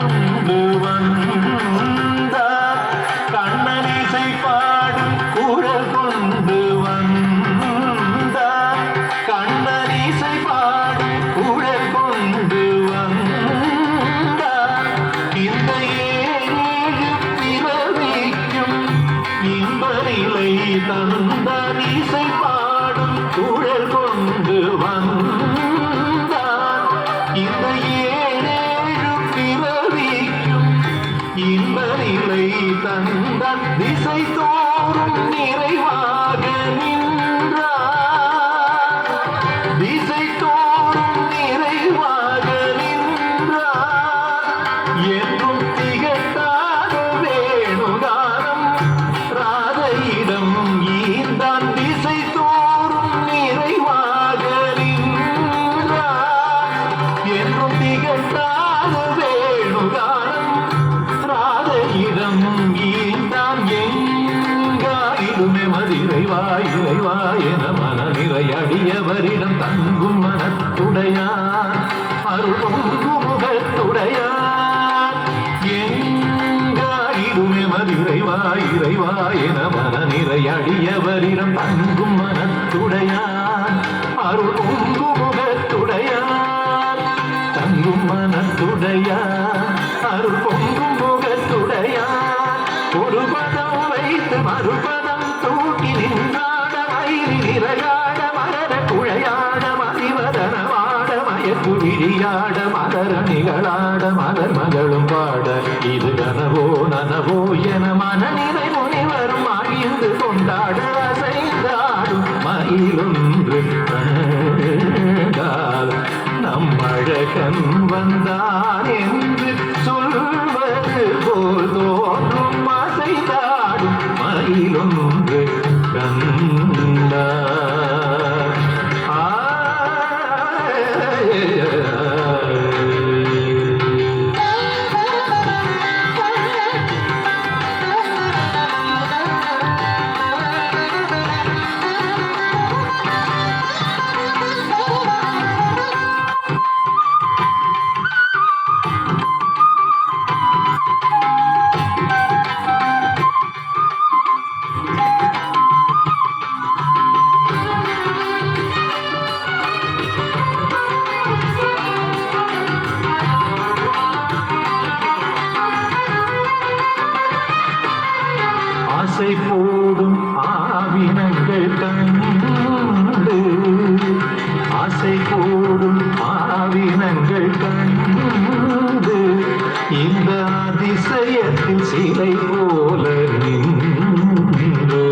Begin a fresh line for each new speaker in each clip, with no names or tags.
கொண்டு வந்தார் கண்ணனிசை பாடும் குரல் கொண்டு வந்தார் கண்ணனிசை பாடும் குரல் கொண்டு வந்தார் இந்த ஏழு பிறவிக்கும் இன்ப நிலை தந்தார் இசை பாடும் குரல் கொண்டு வந்தார் இந்த ஏழு பிறவிக்கும் இன்ப நிலை தந்தார் திசை தோறும் நிறைவாக நின்றார் திசை தோறும் நிறைவாக நின்றார் என்றும் திகட்டாத வேணுகானம் ராதையிடம் ஈந்தான் திசை தோறும் நிறைவாக நின்றார் என்றும் திகட்டாத வேணுகானம் ராதையிடம் ஈந்தான் எங்காயிலுமே மதிரைவா என மனநிறை அடியவரிடம் தங்கும் மனத்துடையார் அருள்பொங்கு முகத்துடையார் எங்காயிலுமே மதிரைவா என மனநிறை அடியவரிடம் தங்கும் மனத்துடையார் அருள்பொங்கு முகத்துடையார் தங்கும் மனத்துடையார் அருள்பொங்கும் முகத்துடையார் ஒரு பதம் வைத்து மறுபதம் தூக்கி நின்றாட மயிரி நிறையாட மலர குழையாட மதிவதனவாட மயக்கு விழியாட மலர நிகழாட மலர் மகளும் பாட இது கனவோ நனவோ என மனநிலை முனிவரும் மகிழ்ந்து கொண்டாட அசைந்தாடும் மயிலொன்று கண்டால் நம் அழகன் வந்தான் என்று சொல்வது போல் தோன்றும் அசைந்தாடும் மயிலொன்று கண்டார் ஆசை போடும் ஆவினங்கள் கண்டு ஆசை போடும் ஆவினங்கள் கண்டு இந்த அதிசயத்தின் சிலை போல நின்று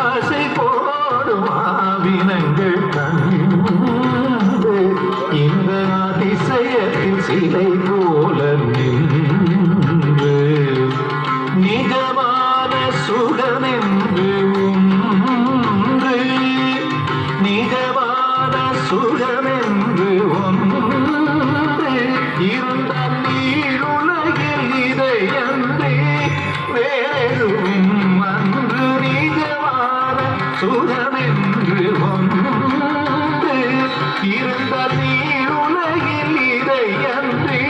ஆசை போடும் ஆவினங்கள் கண்டு இந்த அதிசயத்தின் சிலை போல நின்று நிஜமான சுகமென்று ஒன்று நிஜமான சுகமென்று ஒன்று இருந்த நீருலகில் இதையன்றி வேறும் அன்று நிஜமான சுகமென்று ஒன்று இருந்த நீருலகில் இதையன்றி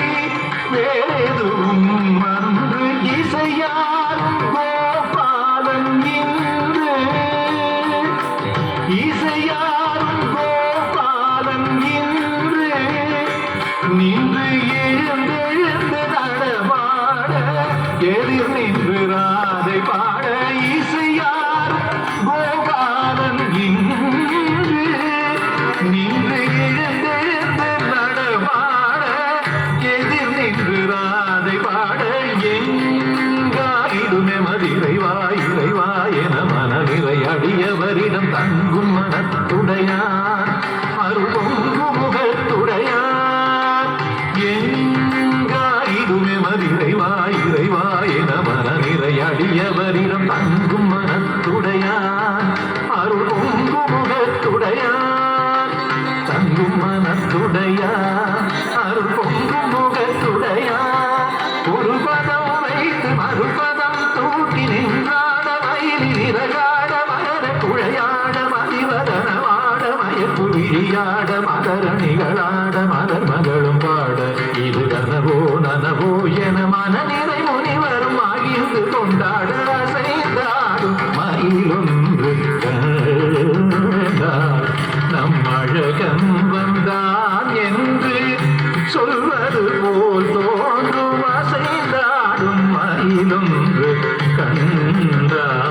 வேறும் அன்று இசையாரும் கோபாலன் என்று இசையாரும் கோபாலன் என்று நின்று எழுந்தெழுந்து நடமாட எதிர் நின்று ராதை பாட இசையாரும் கோபாலன் என்று நின்று எழுந்தெழுந்து நடமாட எதிர் நின்று ராதை பாட எங்காயிலுமே மதிரைவா என மனநிறை அடியவரிடம் தங்கும் மனத்துடையார் அருள்பொங்கு முகத்துடையார் எங்காயிலுமே மதிரைவா என மனநிறை அடியவரிடம் தங்கும் மனத்துடையார் அருள்பொங்கு முகத்துடையார் தங்கும் மனத்துடையார் அருள்பொங்கு முகத்துடையார் ஒரு பதம் வைத்து மறுபதம் தூக்கி நின்றாட மயிரி நிறகாட மலர குழையாட மதிவதனவாட மயக்கு விழியாட மலர நிகழாட மலர் மகளும் பாட இது கனவோ நனவோ என்னவோ என மனநிறை முனிவரும் ஆகிந்து கொண்டாட அசைந்தாடும் மயிலொன்று கண்டார். நம் அழகன் வந்தான் என்று சொல்வது போல் தோன்றும் அசைந்தாடும் மயிலொன்று கண்டார்.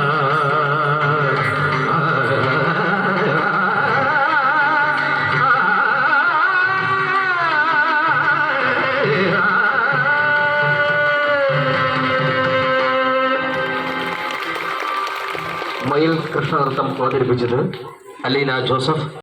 മയിൽ കൃഷ്ണനൃത്തം അവതരിപ്പിച്ചത് അലീന ജോസഫ്.